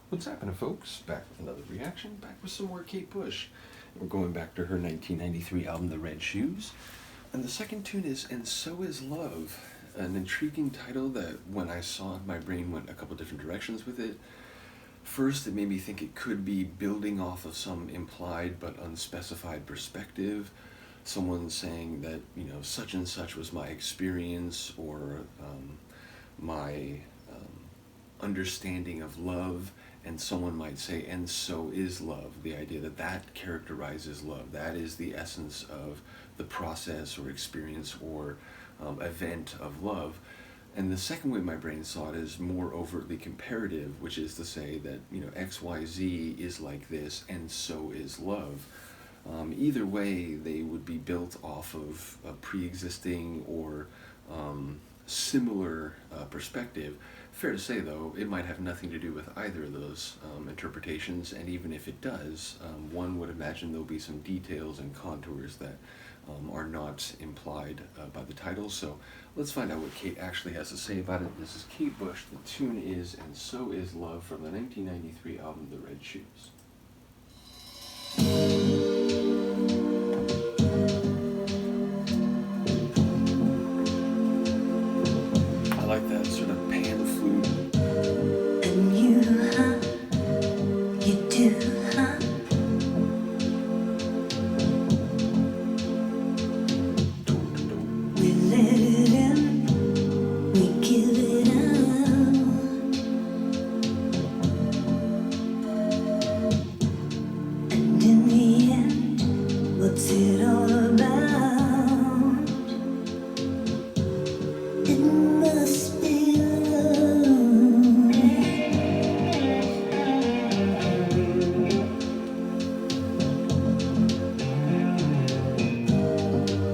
What's happening, folks? Back with another reaction, back with some more Kate Bush. We're going back to her 1993 album, The Red Shoes. And the second tune is And So Is Love, an intriguing title that when I saw it, my brain went a couple different directions with it. First, it made me think it could be building off of some implied but unspecified perspective. Someone saying that, such and such was my experience or my understanding of love, and someone might say, and so is love. The idea that that characterizes love. That is the essence of the process or experience or event of love. And the second way my brain saw it is more overtly comparative, which is to say that, XYZ is like this, and so is love. Either way, they would be built off of a pre-existing or similar perspective. Fair to say, though, it might have nothing to do with either of those interpretations, and even if it does, one would imagine there'll be some details and contours that are not implied by the title. So let's find out what Kate actually has to say about it. This is Kate Bush. The tune is And So Is Love from the 1993 album The Red Shoes. I like that sort of pan flute. And you, huh? You do, huh? We let it in, we give it out. And in the end, what's it all about? It must be love.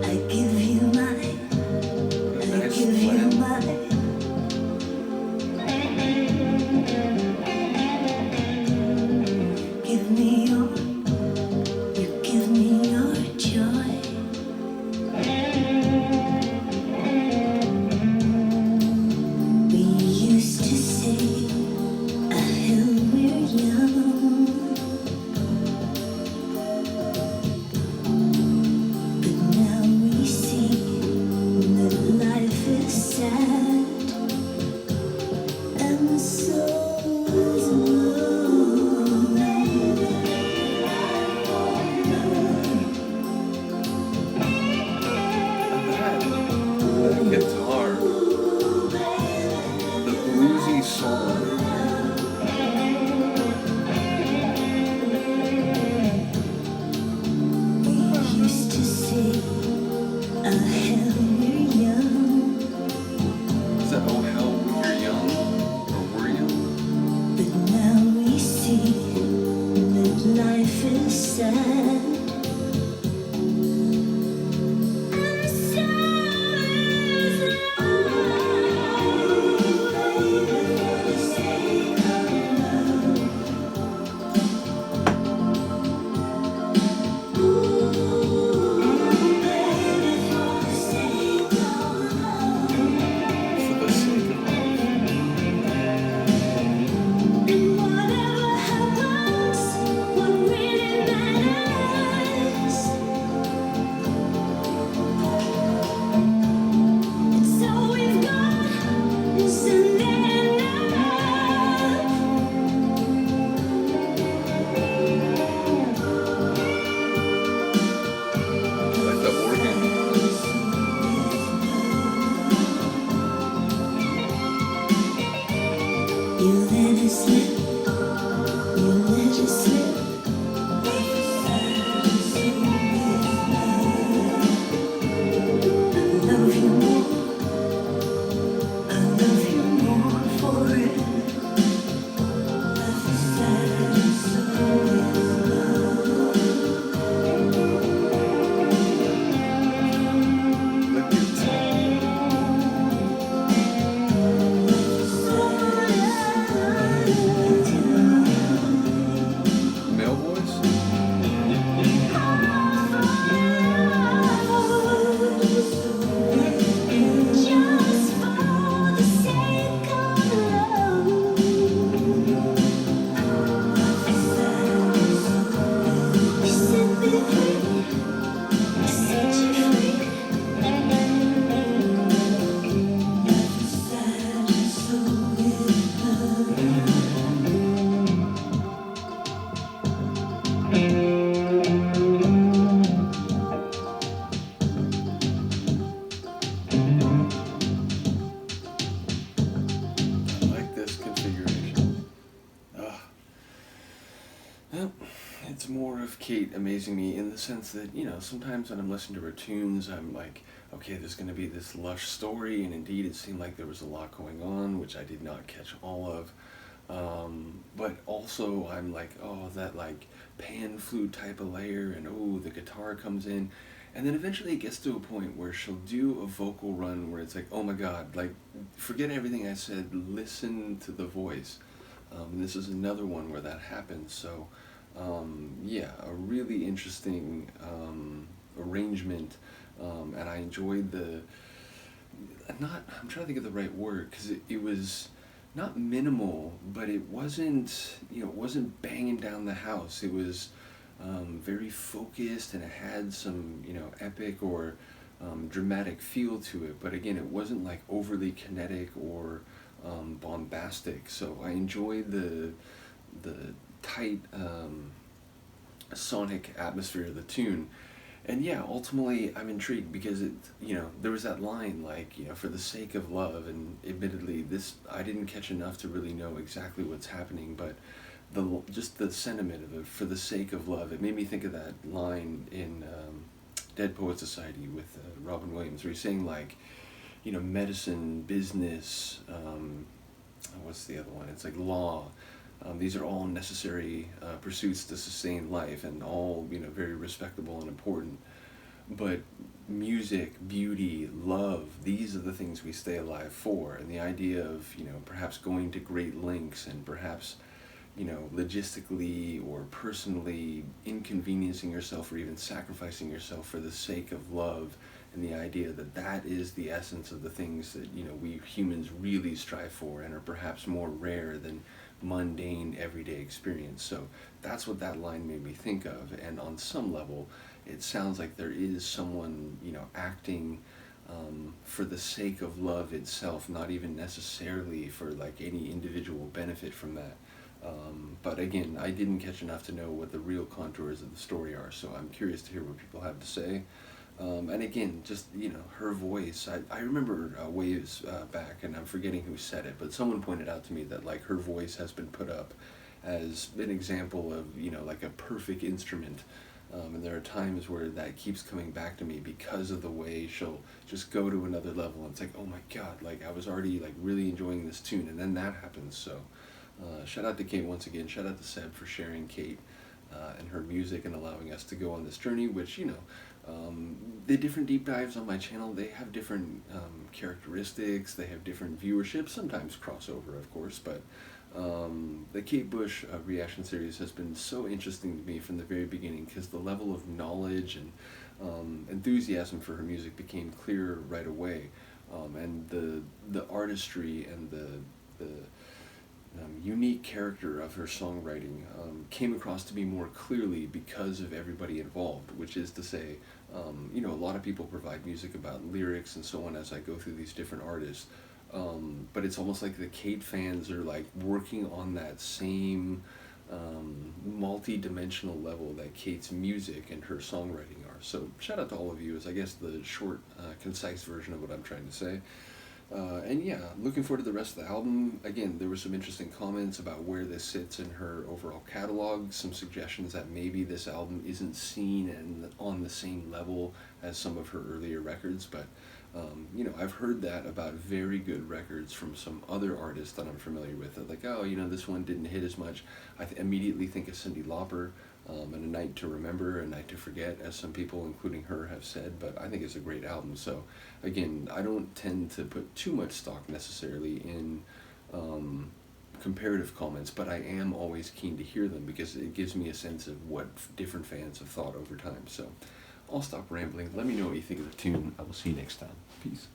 I give you mine, I Nice give you blend. mine. Give me your, you give me your joy. We used to say, hell, we're young. But now we see that life is sad, and so is love. That guitar, the bluesy song. We used to say, hell, we're young. Is that Oh Hell When You're Young? Or Were You? But now we see that life is sad. And so is love, baby, for the sake of love. Ooh, baby, for the sake of love. For the Sake of Love. And whatever happens, what really matters Well, it's more of Kate amazing me in the sense that, sometimes when I'm listening to her tunes, I'm like, okay, there's going to be this lush story, and indeed it seemed like there was a lot going on, which I did not catch all of. But also I'm like, oh, that like pan flute type of layer, and oh, the guitar comes in. And then eventually it gets to a point where she'll do a vocal run where it's like, oh my god, like, forget everything I said, listen to the voice. And this is another one where that happens. So, yeah, a really interesting arrangement. And I enjoyed I'm trying to think of the right word, because it was not minimal, but it wasn't banging down the house. It was very focused, and it had some, epic or dramatic feel to it. But again, it wasn't like overly kinetic or bombastic. So I enjoyed the tight sonic atmosphere of the tune. And yeah, ultimately I'm intrigued because there was that line like, for the sake of love, and admittedly this I didn't catch enough to really know exactly what's happening, but just the sentiment of it, for the sake of love, it made me think of that line in Dead Poet Society with Robin Williams, where he's saying like, medicine, business, what's the other one? It's like law. These are all necessary pursuits to sustain life, and all very respectable and important. But music, beauty, love, these are the things we stay alive for. And the idea of perhaps going to great lengths, and perhaps logistically or personally inconveniencing yourself or even sacrificing yourself for the sake of love, and the idea that that is the essence of the things that we humans really strive for, and are perhaps more rare than mundane everyday experience. So that's what that line made me think of, and on some level it sounds like there is someone acting for the sake of love itself, not even necessarily for like any individual benefit from that. But again, I didn't catch enough to know what the real contours of the story are, so I'm curious to hear what people have to say. And again, just her voice. I remember waves back, and I'm forgetting who said it, but someone pointed out to me that like her voice has been put up as an example of like a perfect instrument. And there are times where that keeps coming back to me because of the way she'll just go to another level, and it's like, oh my god, like I was already like really enjoying this tune, and then that happens. So shout out to Kate once again. Shout out to Seb for sharing Kate and her music, and allowing us to go on this journey, which the different deep dives on my channel, they have different characteristics, they have different viewership, sometimes crossover of course, but the Kate Bush reaction series has been so interesting to me from the very beginning, because the level of knowledge and enthusiasm for her music became clear right away, and the artistry and the unique character of her songwriting came across to me more clearly because of everybody involved, which is to say, a lot of people provide music about lyrics and so on as I go through these different artists, but it's almost like the Kate fans are like working on that same multi-dimensional level that Kate's music and her songwriting are. So shout out to all of you is I guess the short, concise version of what I'm trying to say. And yeah, looking forward to the rest of the album. Again, there were some interesting comments about where this sits in her overall catalog, some suggestions that maybe this album isn't seen and on the same level as some of her earlier records, but I've heard that about very good records from some other artists that I'm familiar with. They're like, oh, this one didn't hit as much. I immediately think of Cyndi Lauper, and A Night to Remember, A Night to Forget, as some people, including her, have said, but I think it's a great album. So again, I don't tend to put too much stock necessarily in comparative comments, but I am always keen to hear them because it gives me a sense of what different fans have thought over time. So I'll stop rambling. Let me know what you think of the tune. I will see you next time. Peace.